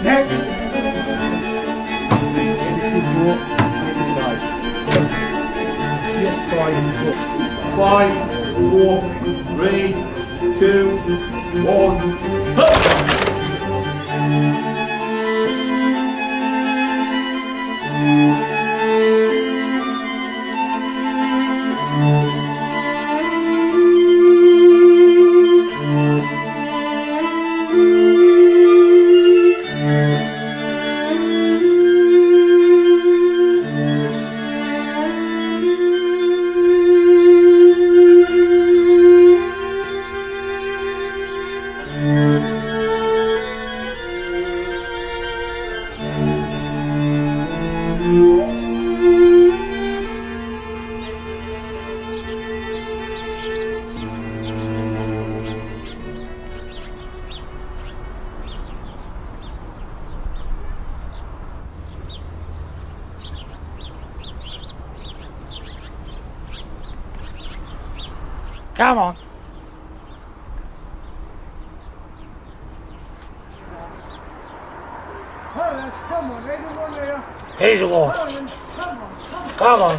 Next. 5, 4, 3, 2, 1. Come on. Come on, there's the one there. Here's the one. Come on.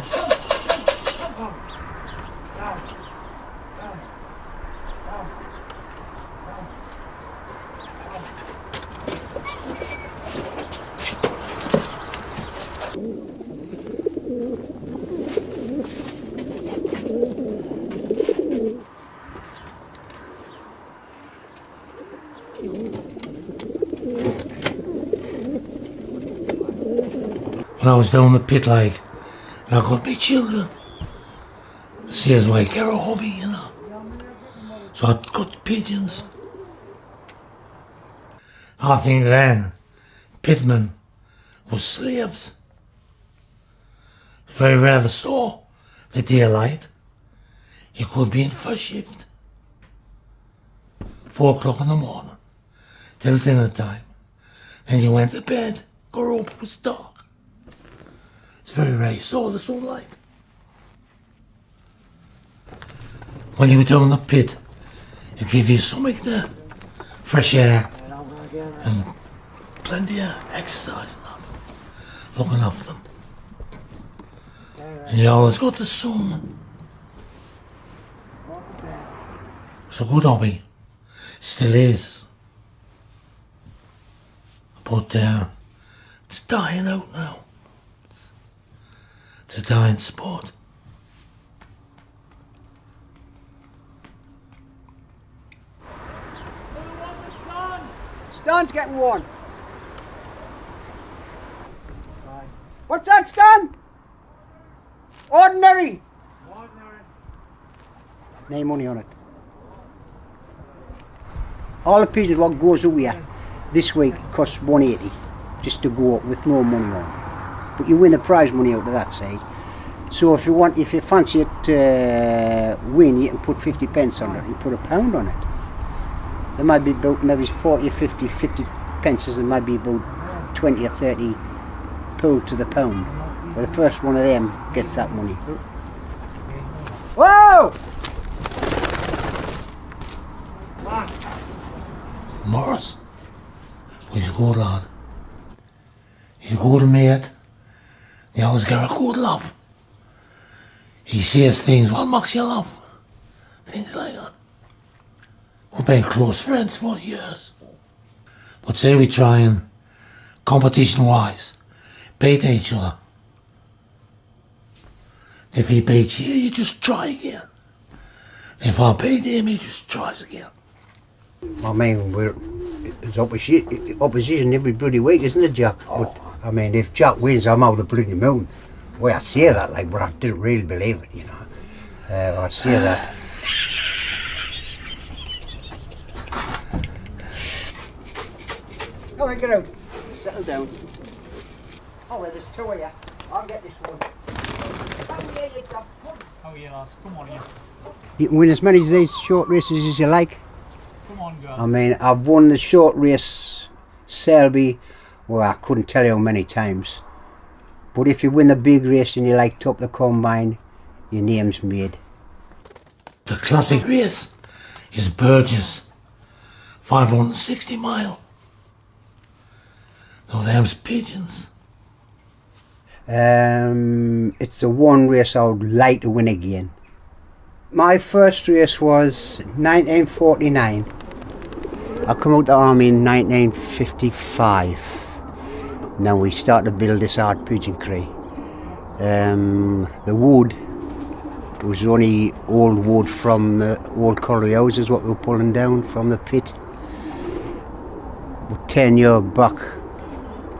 When I was down the pit like, and I got my children, see as my get a hobby, you know. So I got pigeons. I think then, pitmen was slaves. If I ever saw the daylight, you could be in first shift. 4 o'clock in the morning, till dinner time. And you went to bed, got up, it was dark. It's very rare you saw the sunlight. When you were down the pit, it gave you something there, fresh air, and plenty of exercise and that, looking after them. And you always got the sun. It's a good hobby, still is. But it's dying out now. It's a dying sport. Stan's getting one. What's that, Stan? Ordinary. No money on it. All the pigeons what goes away this week costs $180 just to go with no money on. But you win the prize money out of that, say. So if you fancy it to win, you can put 50 pence on it. You put £1 on it. There might be about maybe 40 or 50 pences. There might be about 20 or 30 pulled to the pound. But the first one of them gets that money. Whoa! Morris, he's a good lad. He's a good mate. He always got a good laugh. He says things what makes you laugh. Things like that. We've been close friends for years. But say we try and, competition-wise, beat each other. If he beats you, you just try again. If I beat him, he just tries again. I mean, it's opposition every bloody week, isn't it, Jack? But, I mean, if Jack wins, I'm out of the bloody moon. Well, I say that, like, but I didn't really believe it, you know. I say that. Go on, get out. Settle down. Oh, well, there's two of you. I'll get this one. Oh, yeah, you got one. Oh yeah, lads, come on here. You can win as many of these short races as you like. Come on, girl. I mean, I've won the short race Selby, well, I couldn't tell you how many times. But if you win the big race and you like top the combine, your name's made. The classic race is Burgess, 560 mile. Now them's pigeons. It's the one race I would like to win again. My first race was 1949. I come out the army in 1955. Now we start to build this hard pigeon cree. The wood, it was only old wood from old colliery houses what we were pulling down from the pit. But 10 years back,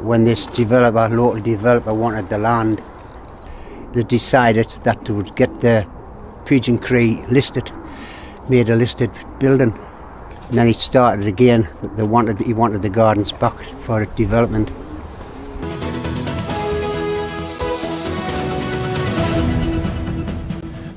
when this local developer wanted the land, they decided that they would get the pigeon cree listed, made a listed building. And then he started again. He wanted the gardens back for development.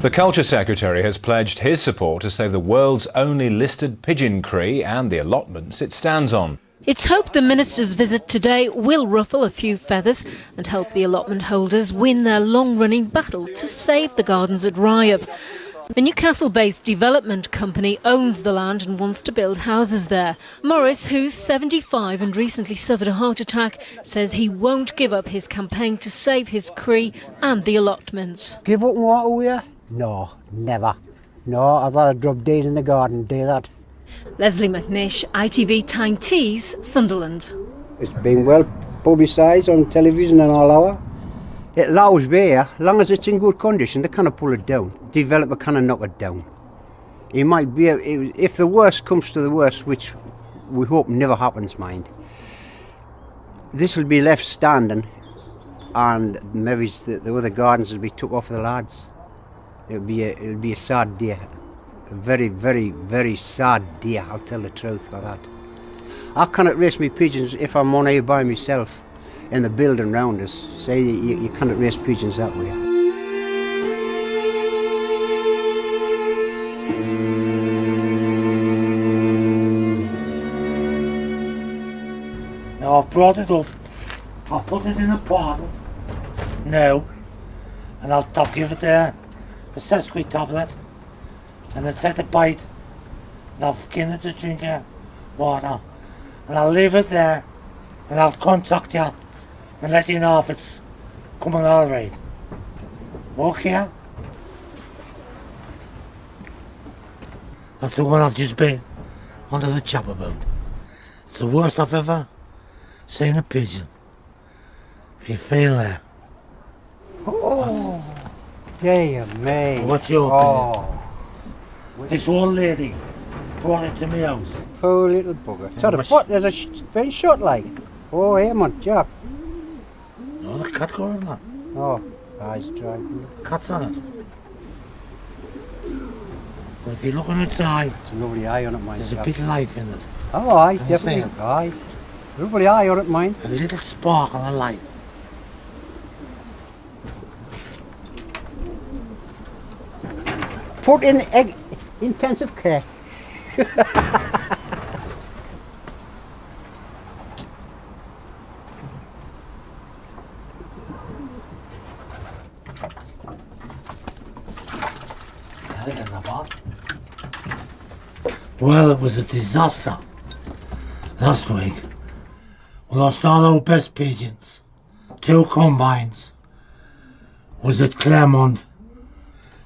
The Culture Secretary has pledged his support to save the world's only listed pigeon cree and the allotments it stands on. It's hoped the Minister's visit today will ruffle a few feathers and help the allotment holders win their long-running battle to save the gardens at Ryhope. The Newcastle-based development company owns the land and wants to build houses there. Morris, who's 75 and recently suffered a heart attack, says he won't give up his campaign to save his cree and the allotments. Give up and walk away? No, never. No, I'd rather drop dead in the garden and do that. Leslie McNish, ITV Tyne Tees, Sunderland. It's been well publicised on television and all over. It allows there, as long as it's in good condition, they cannot pull it down. Developer cannot knock it down. It might be, if the worst comes to the worst, which we hope never happens, mind, this will be left standing and maybe the other gardens will be took off the lads. It'll be a sad day. A very, very, very sad day, I'll tell the truth for that. I cannot raise my pigeons if I'm on here by myself in the building round us. Say you cannot raise pigeons that way. Now I've brought it up, I've put it in a bottle now, and I'll give it there a sesqui tablet, and I'll take a bite, and I'll skin it to drink water, and I'll leave it there, and I'll contact you and let you know if it's coming all right. Okay? That's the one I've just been under the chap about. It's the worst I've ever seen a pigeon. If you feel that. Oh, dear me. What's your opinion? This old lady brought it to my house. Poor little bugger. So the foot, there's been shot like. Oh, here, man, Jack. No, the cat got on that. Oh, eyes driving. Cat's on it. But if you look on its eye, It's a lovely eye on it, mine. there's a Jack. bit of life in it. Oh, aye, Can you definitely. see it? Aye. Lovely eye on it, mine. A little sparkle of life. Put in intensive care. Well, it was a disaster. Last week, we lost all our best pigeons. 2 combines. Was at Claremont,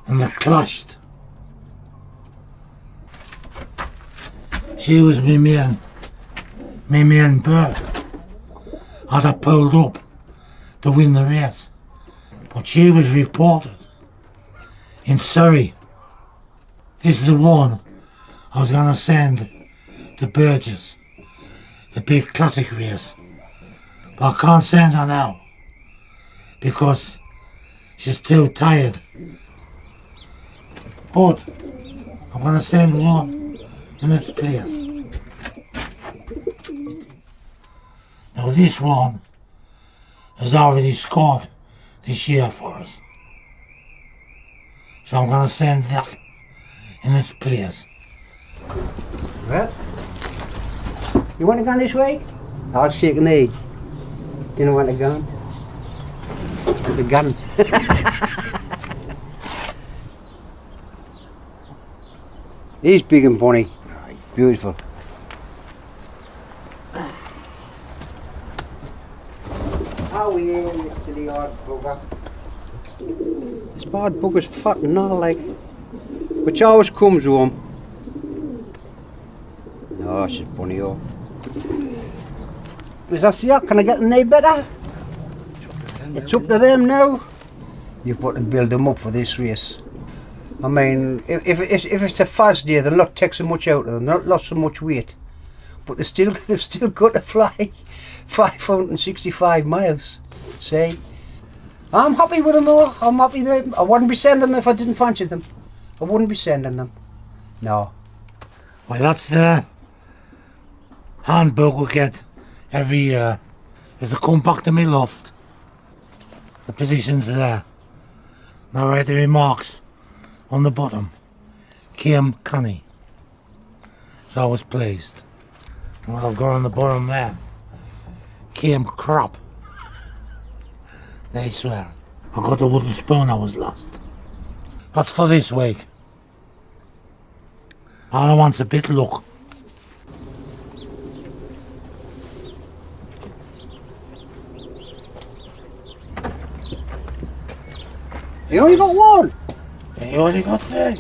and they clashed. She was me main bird. I'd have pulled up to win the race, but she was reported in Surrey. This is the one I was gonna send to Burgess, the big classic race, but I can't send her now because she's too tired. But I'm gonna send one in its place. Now this one has already scored this year for us. So I'm gonna send that in its place. Well, you want to go this way? I was shaking the head. Didn't want to go. The gun. He's big and bonny. Beautiful. How are you, you silly odd bugger? This bad bugger's fat and all like. But she always comes home. No, she's bunny up. Is that so? Can I get them any better? It's up to them now. You've got to build them up for this race. I mean, if it's a fast day, they'll not take so much out of them, they'll not lost so much weight. But they've still got to fly 565 miles. See? I'm happy with them though. I'm happy with them. I wouldn't be sending them if I didn't fancy them. I wouldn't be sending them. No. Well, that's the handbook we get every year. Is to come back to my loft. The positions are there. Now write the remarks on the bottom. Came canny. So I was pleased. And what I've got on the bottom there. Came crap. They swear. I got a wooden spoon I was lost. That's for this week. All I want's a bit luck. You only got one. You only got three.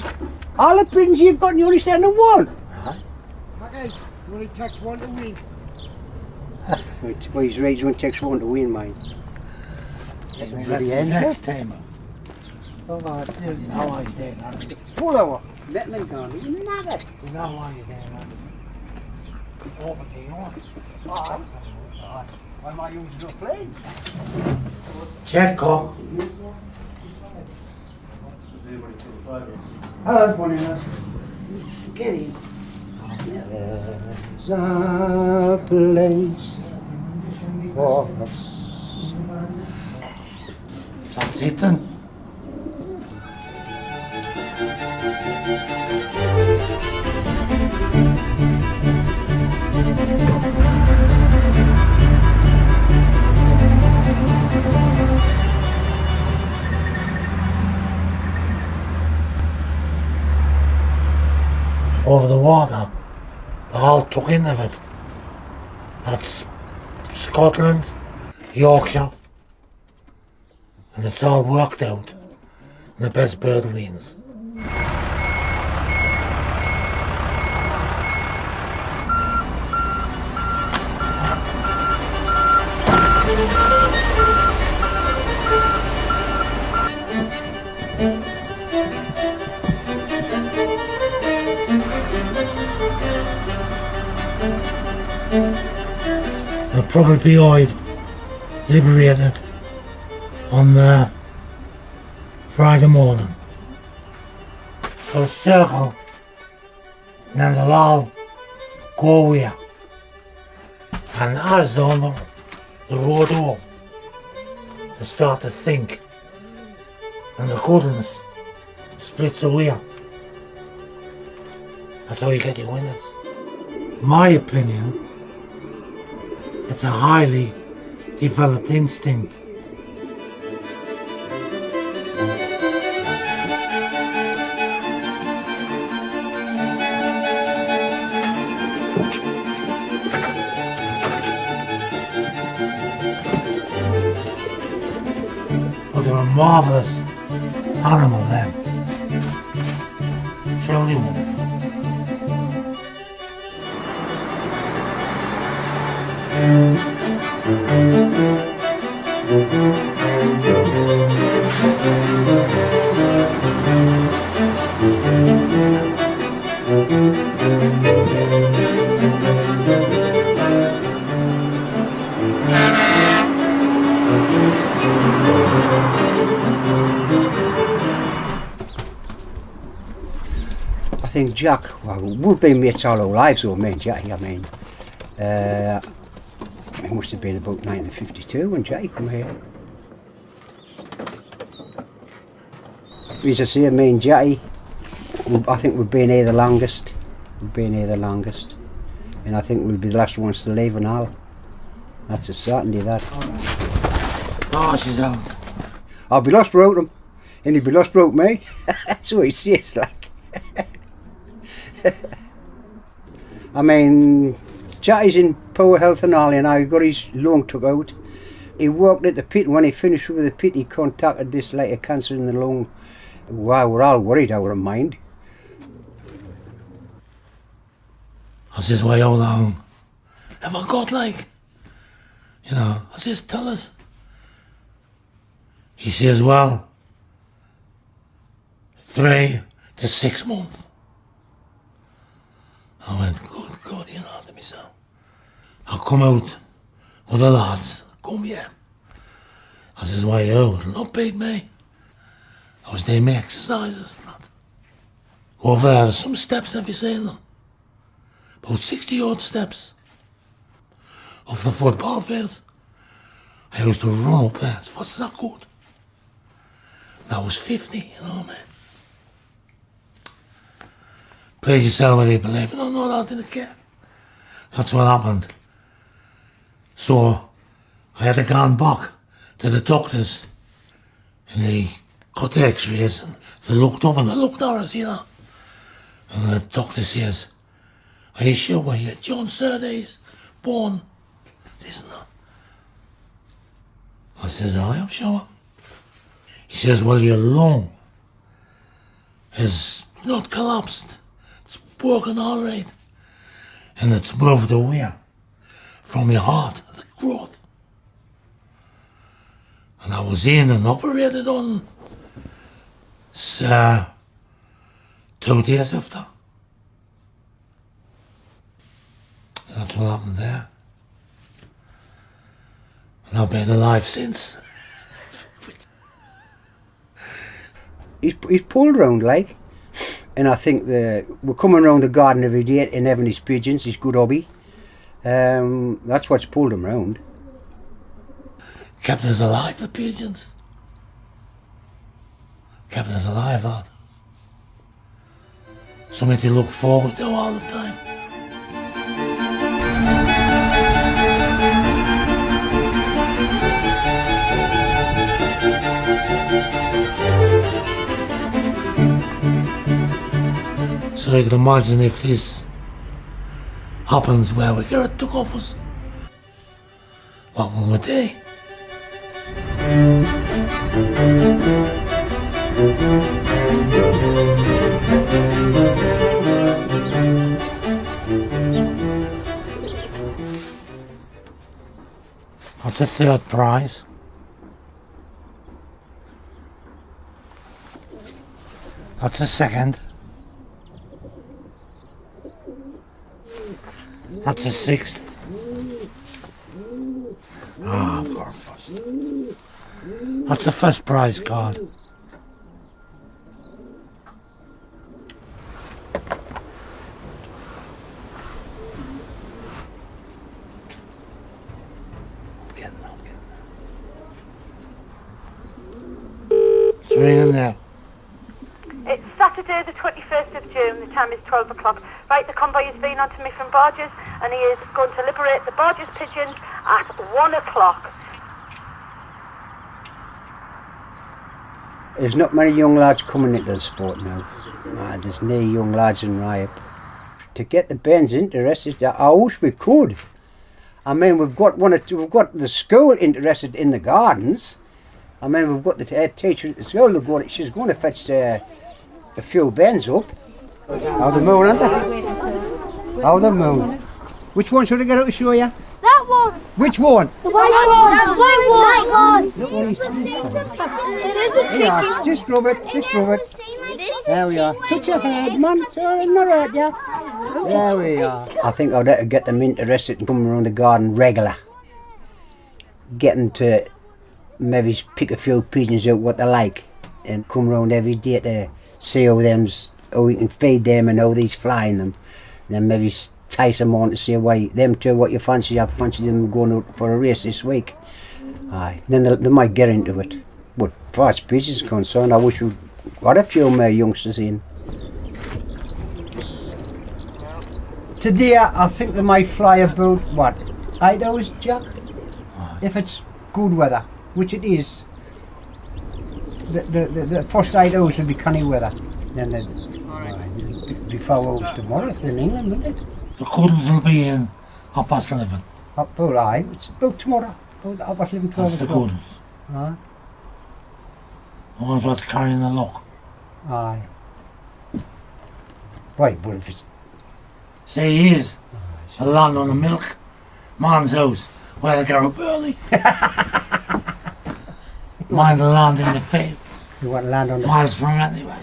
All the pigeons you've got, you only send them one. Okay, you only takes one to win. Well, he's right, when it takes one to win, mate. That's Bloody the end, next time. Oh, dude. Now why he's there, man. Full hour. Letting them go. You know that. You know why he's there, man. Open the arms. Why am I using the flame? Check, Cole. Hello, one of us. Get in. There's a place for us. That's it then. Over the water, the whole took in of it. That's Scotland, Yorkshire, and it's all worked out, and the best bird wins. They'll probably be liberated on the Friday morning. They'll circle and then they'll all go away. And as they're on the road home, they start to think and the goodness splits away. That's how you get your winners. My opinion, it's a highly developed instinct. But they're a marvellous animal, them. Truly wonderful. I think Jack, well, we've been mates all our lives, so me and Jackie, I mean. It must have been about 1952 when Jackie come here. As I say, me and Jackie, I think we've been here the longest. We've been here the longest. And I think we'll be the last ones to leave and all. That's a certainty, that. Oh, she's out. I'll be lost without him. And he'll be lost without me. That's what he says, like. I mean, Jackie's in poor health and all, and I got his lung took out. He worked at the pit, and when he finished with the pit, he contacted this later cancer in the lung. Wow, we're all worried out of mind. I says, why, how long have I got, like? You know, I says, tell us. He says, well, 3 to 6 months. I went, good God, you know, to myself. I'll come out with the lads. Come here. I says, why, you? It'll not beat me. I was doing my exercises and that. Over there, some steps, have you seen them? About 60 odd steps. Off the football field. I used to run up there as fast as I could. And I was 50, you know what I mean? Please yourself whether you believe it or not, I didn't care. That's what happened. So, I had to go back to the doctors. And they cut the x-rays and they looked up and they looked at us, you know. And the doctor says, are you sure you're John Surtees born? This and that. I says, I am sure. He says, well, your lung has not collapsed. It's working all right. And it's moved away from your heart, the growth. And I was in and operated on 2 days after. That's what happened there. And I've been alive since. He's pulled round, like. And I think we're coming round the garden every day and having his pigeons, his good hobby. That's what's pulled him round. Kept us alive, the pigeons. Kept us alive, lad. Something to look forward to all the time. So you can imagine if this happens where we get it took off us, what will we do? That's the third prize. That's the second. That's the sixth. Ah, I've got a first. That's the first prize card. It's ringing now. It's Saturday the 21st of June, the time is 12 o'clock. Right, the convoy has been on to me from Borges and he is going to liberate the Borges pigeons at 1 o'clock. There's not many young lads coming into the sport now. There's no young lads in Riop. To get the bands interested, I wish we could. I mean, we've got the school interested in the gardens. I mean, we've got the head teacher at the school. She's going to fetch a few bands up. Oh, the moon, aren't they? Oh, the moon. Which one should I get out to show you? That one. Which one? The white one. The white one. It is a chicken. Just rub it. Just rub it. There we are. Touch your head, man. Sorry, not hurt ya. There we are. I think I'd have to get them interested in coming around the garden regular. Getting to maybe pick a few pigeons out what they like and come round every day to see how we can feed them and how these fly in them. And then maybe entice them on to say, why, them two, what you fancy? I fancy them going out for a race this week. Aye, then they might get into it. But as far as pigeons are concerned, I wish we'd got a few more youngsters in. Today I think they might fly about, what, 8 hours, Jack? If it's good weather, which it is. The first 8 hours will be canny weather. Then it'll be 4 hours tomorrow if they're in England, won't it? The Cuddles will be in 11:30. Well, aye, it's about tomorrow. About 11, 12 That's the o'clock. Cuddles. Aye. The ones what's carrying the luck. Aye. Right, but if it's... Say he is. A land on the milk. Man's house. Where they get up early. Mine the land in the fields. You want to land on the... Miles from anywhere.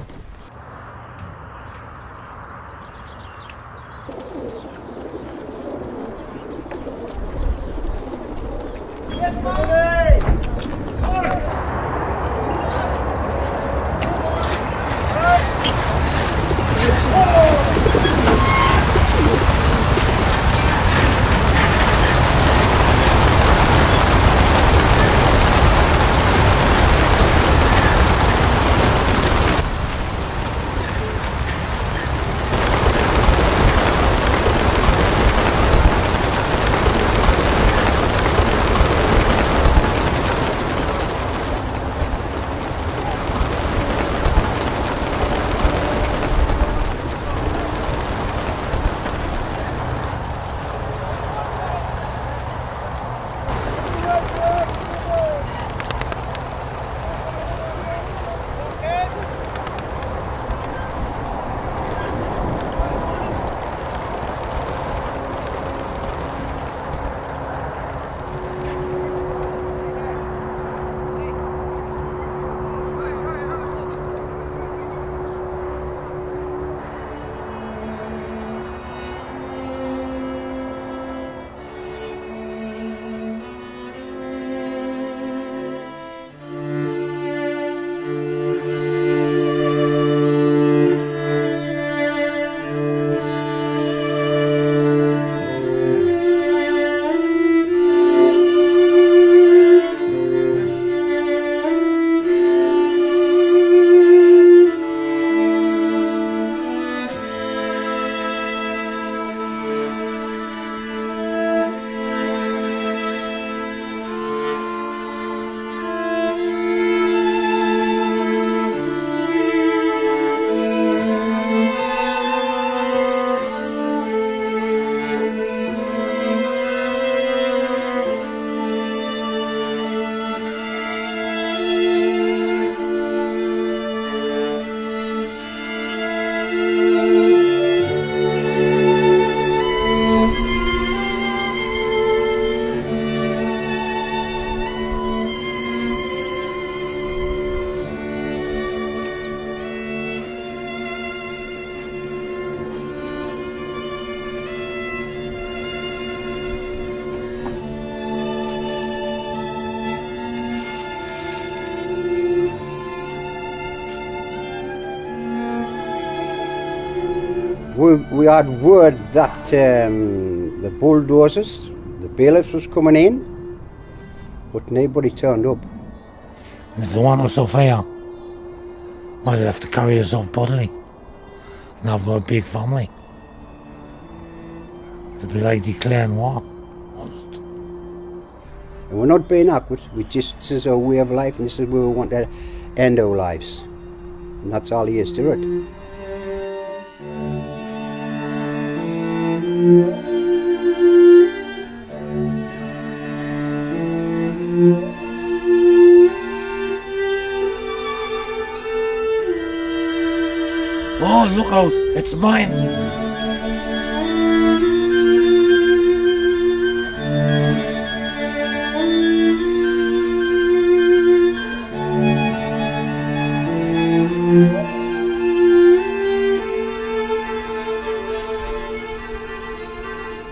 We had word that the bulldozers, the bailiffs was coming in, but nobody turned up. And if they want us off here, might have to carry us off bodily. And I've got a big family. It'd be like declaring war, honest. And we're not being awkward, this is our way of life and this is where we want to end our lives. And that's all there is to it. Oh, look out, it's mine.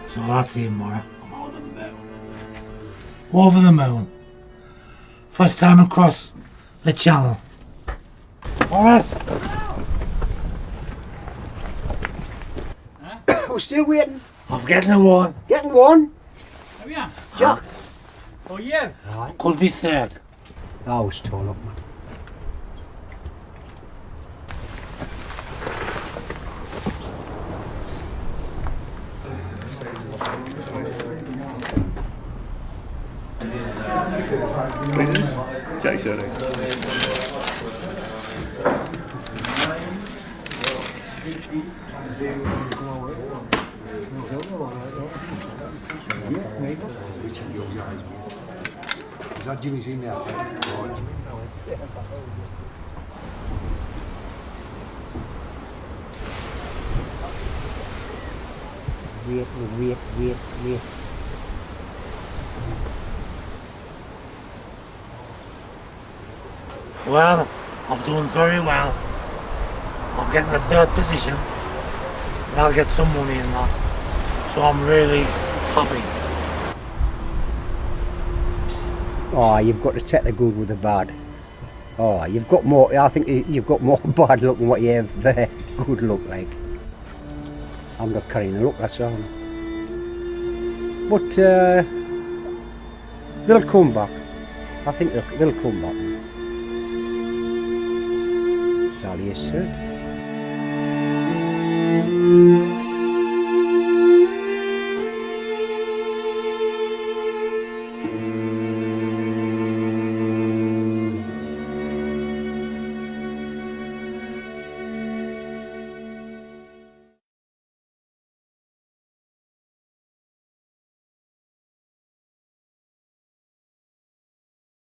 So that's it, Mara. I'm over the moon. Over the moon. First time across the channel. Alright. We're still waiting. I'm getting a one. Getting one. Heb je? Jack. Oh, hier. Could be third. Oh, it's torn up, man. Is that Jimmy's in there? Wait. Well, I've done very well. I've getting the 3rd position, and I'll get some money in that. So I'm really happy. Oh, you've got to take the good with the bad. Oh, you've got more. I think you've got more bad luck than what you have good luck. Like, I'm not carrying the luck. That's all. But they'll come back. I think they'll come back. That's all he is to it.